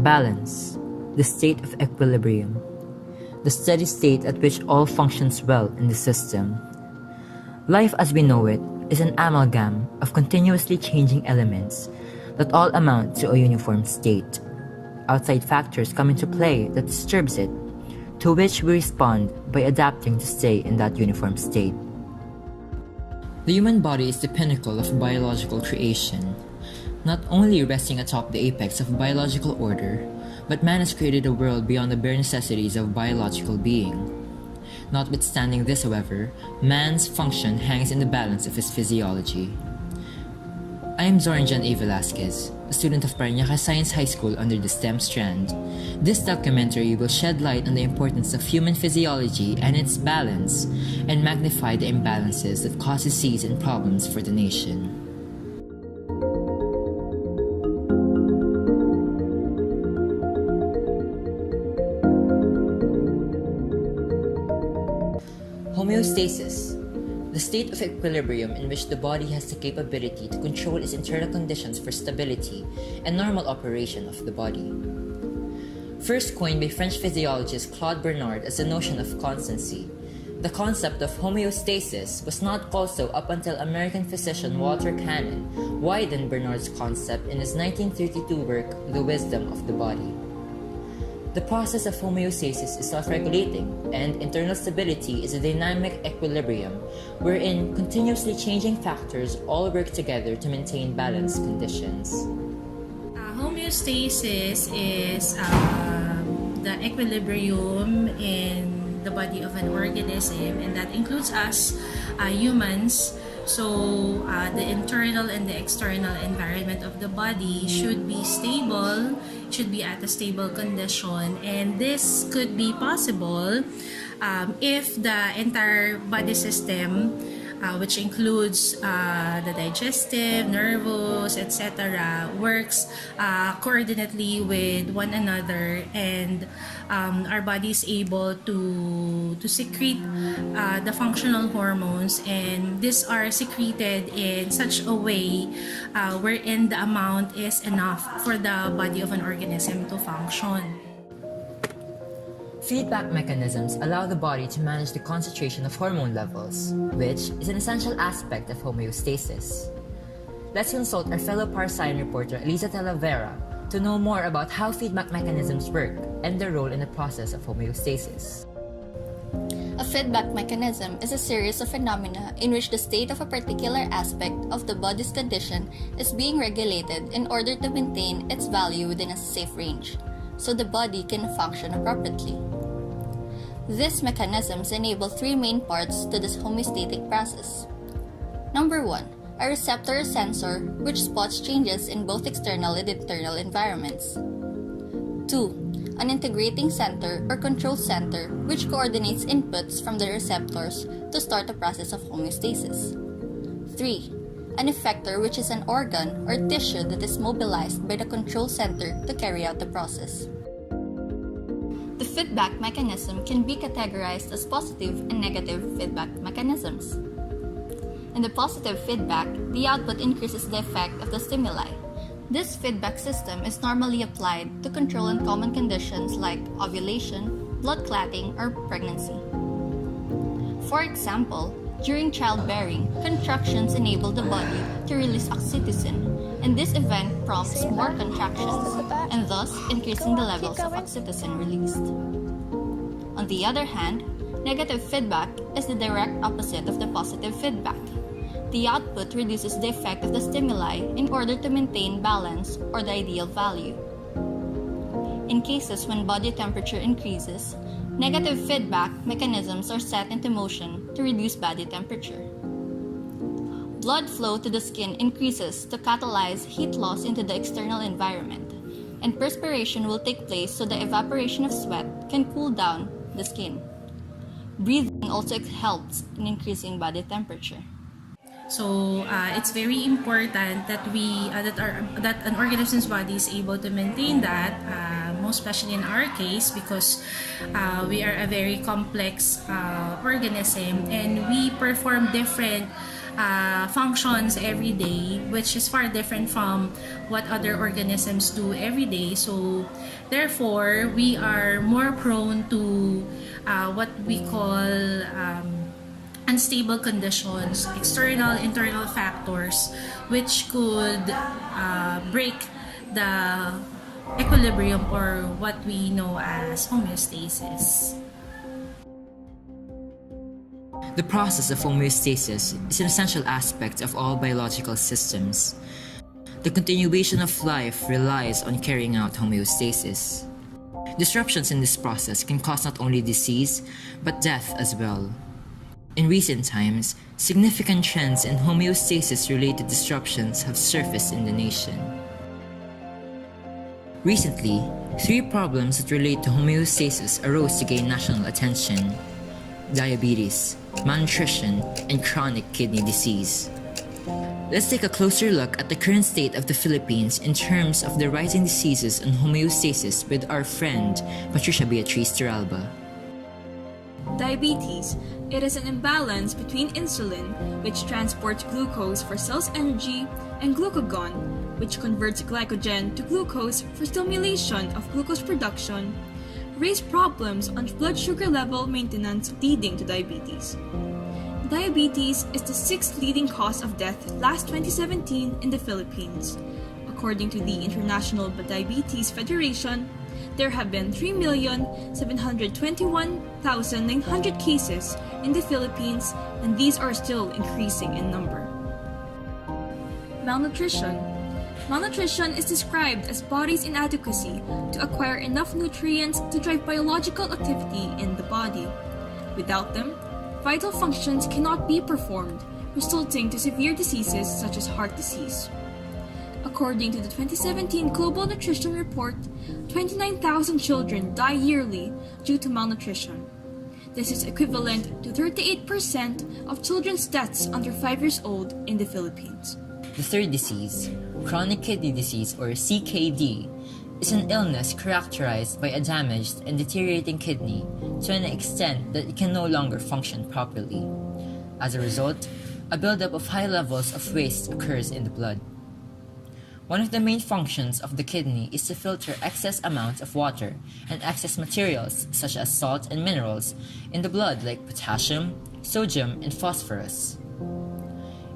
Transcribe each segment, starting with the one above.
Balance, the state of equilibrium, the steady state at which all functions well in the system. Life as we know it is an amalgam of continuously changing elements that all amount to a uniform state. Outside factors come into play that disturbs it, to which we respond by adapting to stay in that uniform state. The human body is the pinnacle of biological creation, not only resting atop the apex of biological order, but man has created a world beyond the bare necessities of biological being. Notwithstanding this, however, man's function hangs in the balance of his physiology. I am Zoren A. Velasquez, a student of Parañaque Science High School under the STEM strand. This documentary will shed light on the importance of human physiology and its balance, and magnify the imbalances that cause disease and problems for the nation. Homeostasis, the state of equilibrium in which the body has the capability to control its internal conditions for stability and normal operation of the body. First coined by French physiologist Claude Bernard as the notion of constancy, the concept of homeostasis was not called so up until American physician Walter Cannon widened Bernard's concept in his 1932 work The Wisdom of the Body. The process of homeostasis is self-regulating, and internal stability is a dynamic equilibrium wherein continuously changing factors all work together to maintain balanced conditions. Homeostasis is the equilibrium in the body of an organism, and that includes us, humans. So the internal and the external environment of the body should be stable, should be at a stable condition, and this could be possible if the entire body system, which includes the digestive, nervous, etc., works coordinately with one another, and our body is able to secrete the functional hormones, and these are secreted in such a way wherein the amount is enough for the body of an organism to function. Feedback mechanisms allow the body to manage the concentration of hormone levels, which is an essential aspect of homeostasis. Let's consult our fellow Parascience reporter Allyza Talavera to know more about how feedback mechanisms work and their role in the process of homeostasis. A feedback mechanism is a series of phenomena in which the state of a particular aspect of the body's condition is being regulated in order to maintain its value within a safe range, so the body can function appropriately. These mechanisms enable three main parts to this homeostatic process. Number 1, a receptor or sensor which spots changes in both external and internal environments. 2, an integrating center or control center which coordinates inputs from the receptors to start the process of homeostasis. 3, an effector which is an organ or tissue that is mobilized by the control center to carry out the process. The feedback mechanism can be categorized as positive and negative feedback mechanisms. In the positive feedback, the output increases the effect of the stimuli. This feedback system is normally applied to control uncommon conditions like ovulation, blood clotting, or pregnancy. For example, during childbearing, contractions enable the body to release oxytocin, and this event prompts more contractions, and thus increasing the levels of oxytocin released. On the other hand, negative feedback is the direct opposite of the positive feedback. The output reduces the effect of the stimuli in order to maintain balance or the ideal value. In cases when body temperature increases, negative feedback mechanisms are set into motion to reduce body temperature. Blood flow to the skin increases to catalyze heat loss into the external environment, and perspiration will take place so the evaporation of sweat can cool down the skin. Breathing also helps in increasing body temperature. So it's very important that that an organism's body is able to maintain that, most especially in our case, because we are a very complex organism, and we perform different functions every day, which is far different from what other organisms do every day. So therefore, we are more prone to what we call unstable conditions, external, internal factors, which could break the equilibrium, or what we know as homeostasis. The process of homeostasis is an essential aspect of all biological systems. The continuation of life relies on carrying out homeostasis. Disruptions in this process can cause not only disease, but death as well. In recent times, significant trends in homeostasis-related disruptions have surfaced in the nation. Recently, 3 problems that relate to homeostasis arose to gain national attention: diabetes, malnutrition, and chronic kidney disease. Let's take a closer look at the current state of the Philippines in terms of the rising diseases and homeostasis with our friend Patricia Beatrice Torralba. Diabetes. It is an imbalance between insulin, which transports glucose for cell's energy, and glucagon, which converts glycogen to glucose for stimulation of glucose production, raise problems on blood sugar level maintenance, leading to diabetes. Diabetes is the 6th leading cause of death last 2017 in the Philippines. According to the International Diabetes Federation, there have been 3,721,900 cases in the Philippines, and these are still increasing in number. Malnutrition. Malnutrition is described as body's inadequacy to acquire enough nutrients to drive biological activity in the body. Without them, vital functions cannot be performed, resulting to severe diseases such as heart disease. According to the 2017 Global Nutrition Report, 29,000 children die yearly due to malnutrition. This is equivalent to 38% of children's deaths under 5 years old in the Philippines. The third disease, chronic kidney disease or CKD, is an illness characterized by a damaged and deteriorating kidney to an extent that it can no longer function properly. As a result, a buildup of high levels of waste occurs in the blood. One of the main functions of the kidney is to filter excess amounts of water and excess materials such as salt and minerals in the blood like potassium, sodium, and phosphorus.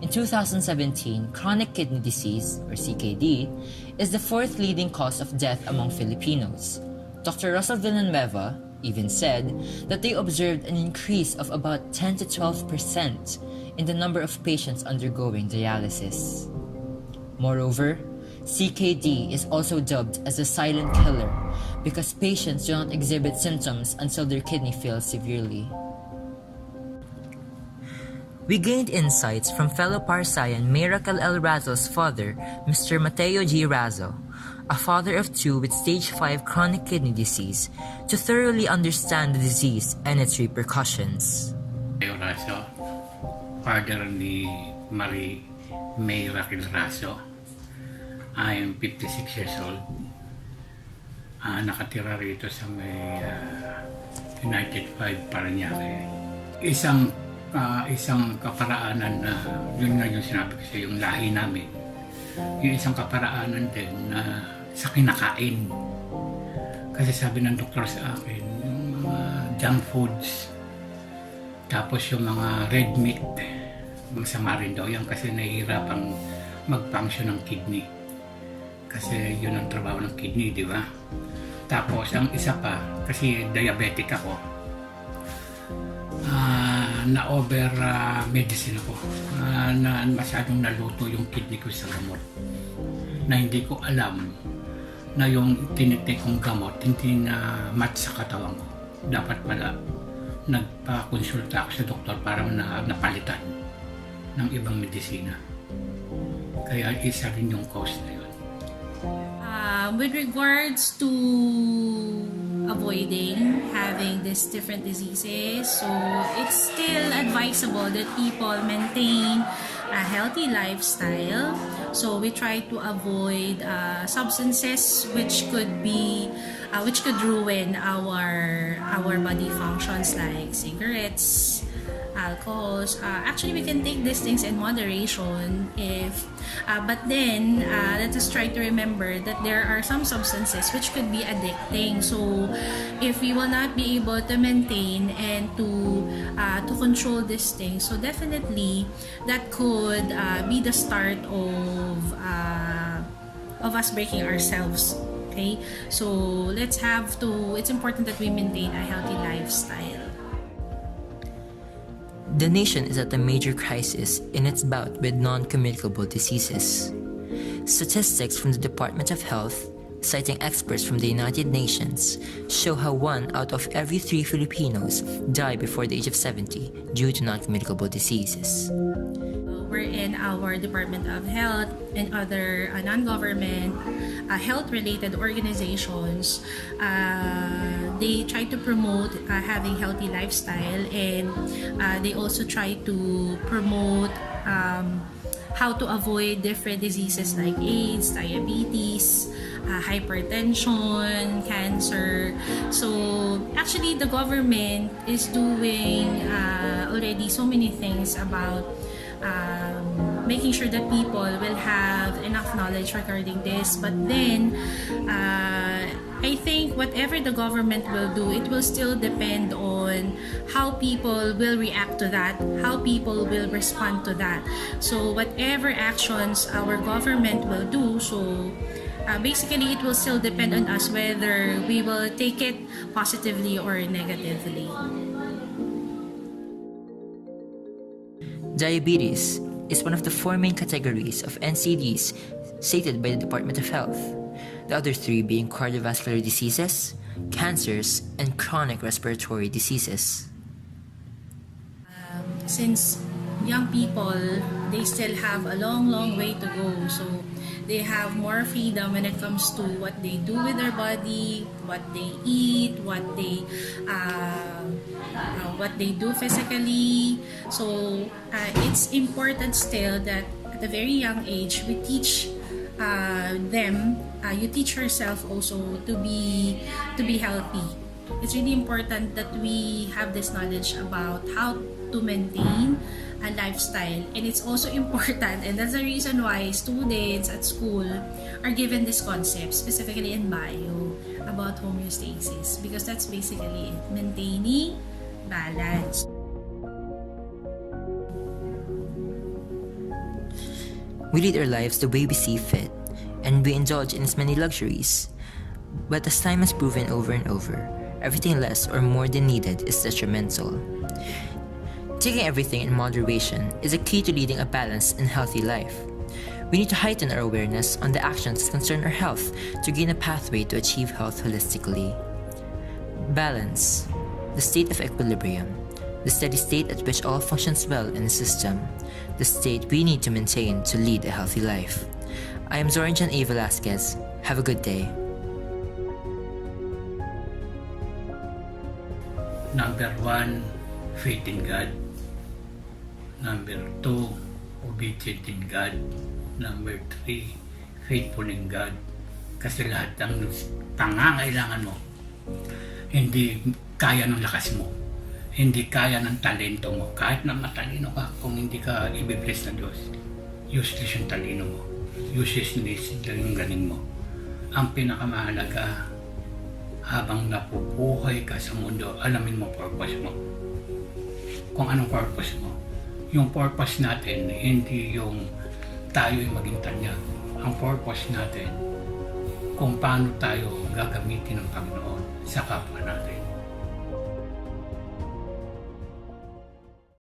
In 2017, chronic kidney disease, or CKD, is the 4th leading cause of death among Filipinos. Dr. Razo Villanueva even said that they observed an increase of about 10 to 12% in the number of patients undergoing dialysis. Moreover, CKD is also dubbed as a silent killer because patients do not exhibit symptoms until their kidney fails severely. We gained insights from fellow Parsayan Raquel L. Razo's father, Mr. Mateo G. Razo, a father of 2 with stage 5 chronic kidney disease, to thoroughly understand the disease and its repercussions. Razo, father ni Marie Raquel Razo. I am 56 years old. Nakatira rito sa may United 5 Parañaque. Isang kaparaanan na yun nga yung sinabi ko sa yung lahi namin. Yung isang kaparaanan din na sa kinakain. Kasi sabi ng doktor sa akin, yung mga junk foods, tapos yung mga red meat, masama rin daw yan kasi nahihirapang mag-function ng kidney. Kasi yun ang trabaho ng kidney, di ba? Tapos ang isa pa, kasi diabetic ako, na-over medicine ako, na masyadong naluto yung kidney ko sa gamot, na hindi ko alam na yung tinitake kong gamot hindi na match sa katawan ko. Dapat pala nagpa-konsulta ako sa doktor para napalitan ng ibang medisina. Kaya isa rin yung cause na yun. With regards to avoiding having these different diseases, so it's still advisable that people maintain a healthy lifestyle. So we try to avoid substances which could ruin our body functions like cigarettes, alcohols. Actually, we can take these things in moderation but then let us try to remember that there are some substances which could be addicting. So if we will not be able to maintain and to control these things, so definitely that could be the start of us breaking ourselves. Okay, so it's important that we maintain a healthy lifestyle. The nation is at a major crisis in its bout with non-communicable diseases. Statistics from the Department of Health, citing experts from the United Nations, show how 1 out of every 3 Filipinos die before the age of 70 due to non-communicable diseases. We're in our Department of Health and other non-government health-related organizations. They try to promote having healthy lifestyle, and they also try to promote how to avoid different diseases like AIDS, diabetes, hypertension, cancer. So actually the government is doing already so many things about making sure that people will have enough knowledge regarding this. But then I think whatever the government will do, it will still depend on how people will react to that, how people will respond to that. So whatever actions our government will do, so basically it will still depend on us whether we will take it positively or negatively. Diabetes is one of the 4 main categories of NCDs stated by the Department of Health, the other 3 being cardiovascular diseases, cancers, and chronic respiratory diseases. Since young people, they still have a long way to go, so they have more freedom when it comes to what they do with their body, what they eat, what they do physically. So it's important still that at a very young age we teach them. You teach yourself also to be healthy. It's really important that we have this knowledge about how to maintain a lifestyle, and it's also important, and that's the reason why students at school are given this concept, specifically in bio, about homeostasis, because that's basically it, maintaining balance. We lead our lives the way we see fit, and we indulge in as many luxuries. But as time has proven over and over, everything less or more than needed is detrimental. Taking everything in moderation is a key to leading a balanced and healthy life. We need to heighten our awareness on the actions that concern our health to gain a pathway to achieve health holistically. Balance, the state of equilibrium, the steady state at which all functions well in the system, the state we need to maintain to lead a healthy life. I am Zoren A. Velasquez. Have a good day. Number 1, faith in God. Number 2, obedient in God. Number 3, faithful in God. Kasi lahat ng pangangailangan mo, hindi kaya ng lakas mo. Hindi kaya ng talento mo. Kahit na matalino ka, kung hindi ka i-bless na Diyos, useless yung talino mo. Uselessness yung galing mo. Ang pinakamahalaga, habang napupuhay ka sa mundo, alamin mo purpose mo. Kung anong purpose mo. Yung purpose natin, hindi yung tayo'y maging tanyag. Ang purpose natin, kung paano tayo gagamitin ng Panginoon sa kapwa natin.